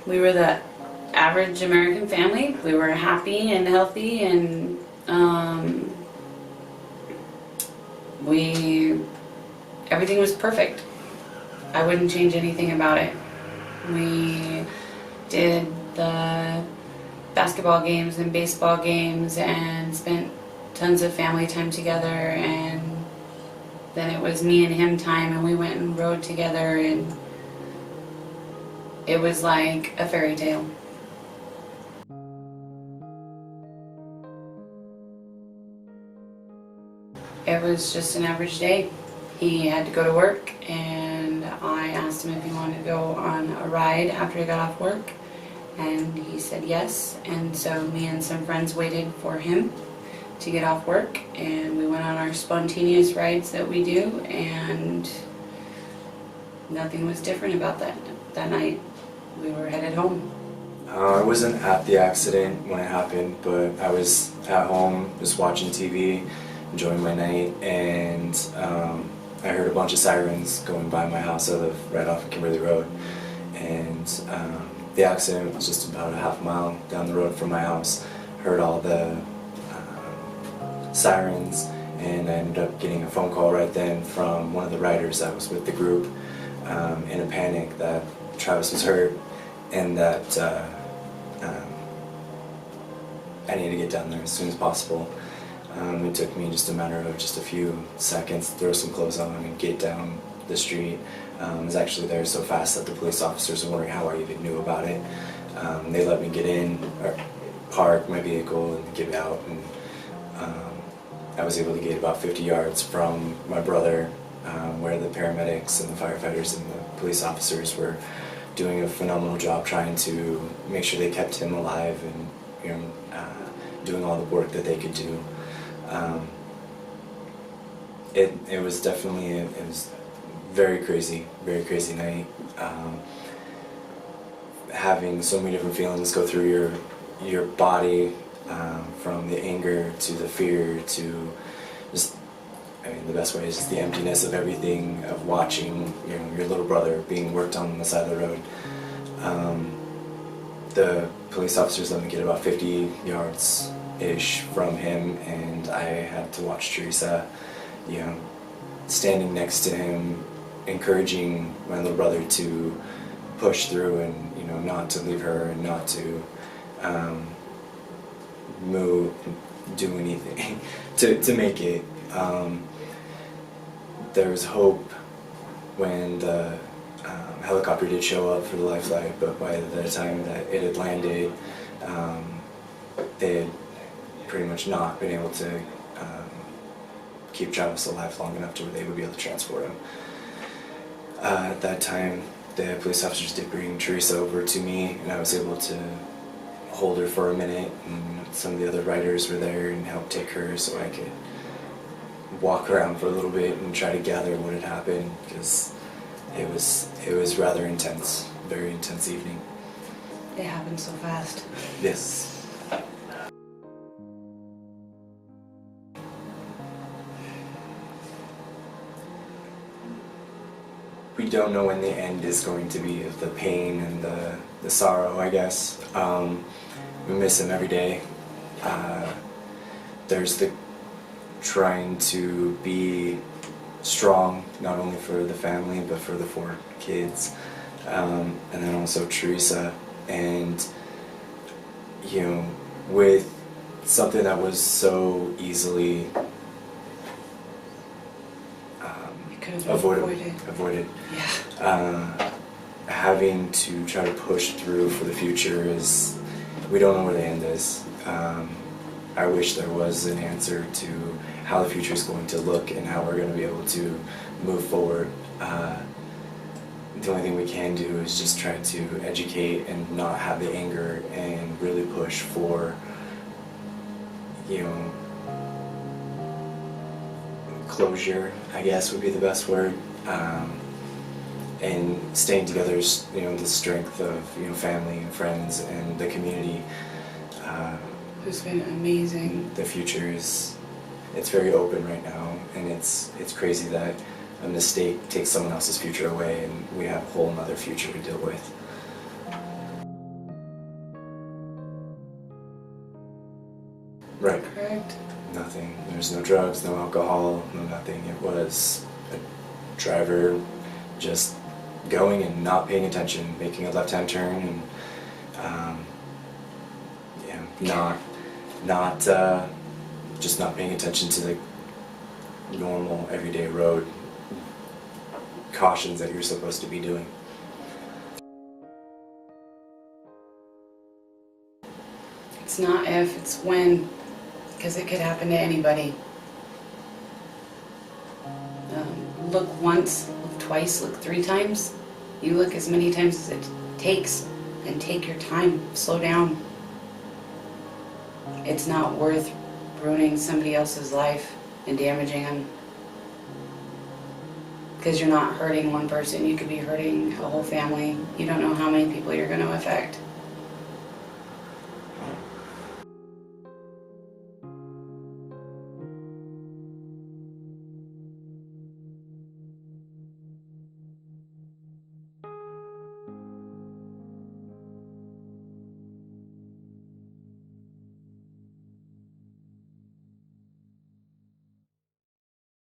We were the average American family. We were happy and healthy, and everything was perfect. I wouldn't change anything about it. We did the basketball games and baseball games and spent tons of family time together, and then it was me and him time, and we went and rode together, and it was like a fairy tale. It was just an average day. He had to go to work, and I asked him if he wanted to go on a ride after he got off work, and he said yes. And so me and some friends waited for him to get off work, and we went on our spontaneous rides that we do, and nothing was different about that night. We were headed home. I wasn't at the accident when it happened, but I was at home just watching TV, enjoying my night, and I heard a bunch of sirens going by my house. I live right off of Kimberly Road, and the accident was just about a half mile down the road from my house. Heard all the sirens, and I ended up getting a phone call right then from one of the riders that was with the group in a panic that Travis was hurt and that I needed to get down there as soon as possible. It took me just a matter of just a few seconds to throw some clothes on and get down the street. I was actually there so fast that the police officers were wondering how I even knew about it. They let me get in, or park my vehicle and get out, and I was able to get about 50 yards from my brother, where the paramedics and the firefighters and the police officers were doing a phenomenal job trying to make sure they kept him alive and doing all the work that they could do. It was definitely it was very crazy night. Having so many different feelings go through your body, from the anger to the fear to just, I mean, the best way is just the emptiness of everything, of watching your little brother being worked on the side of the road. The police officers let me get about 50 yards-ish from him, and I had to watch Teresa, standing next to him, encouraging my little brother to push through and not to leave her and not to move and do anything to make it. There was hope when the helicopter did show up for the life flight, but by the time that it had landed, they had pretty much not been able to keep Travis alive long enough to where they would be able to transport him. At that time, the police officers did bring Teresa over to me, and I was able to hold her for a minute, and some of the other riders were there and helped take her so I could walk around for a little bit and try to gather what had happened, because it was rather intense, very intense evening. It happened so fast. Yes. We don't know when the end is going to be of the pain and the sorrow, I guess. We miss him every day. There's the trying to be strong, not only for the family, but for the 4 kids. And then also Teresa. And, with something that was so easily avoided. Yeah. Having to try to push through for the future is, we don't know where the end is. I wish there was an answer to how the future is going to look and how we're going to be able to move forward. The only thing we can do is just try to educate and not have the anger and really push for, closure, I guess would be the best word. And staying together is, the strength of, family and friends and the community. It's been amazing. The future it's very open right now, and it's crazy that a mistake takes someone else's future away and we have a whole other future to deal with. Right. Correct. Nothing. There's no drugs, no alcohol, no nothing. It was a driver just going and not paying attention, making a left-hand turn, and just not paying attention to the normal everyday road cautions that you're supposed to be doing. It's not if, it's when, because it could happen to anybody. Look once, look twice, look 3 times. You look as many times as it takes, and take your time. Slow down. It's not worth ruining somebody else's life and damaging them. Because you're not hurting one person, you could be hurting a whole family. You don't know how many people you're going to affect.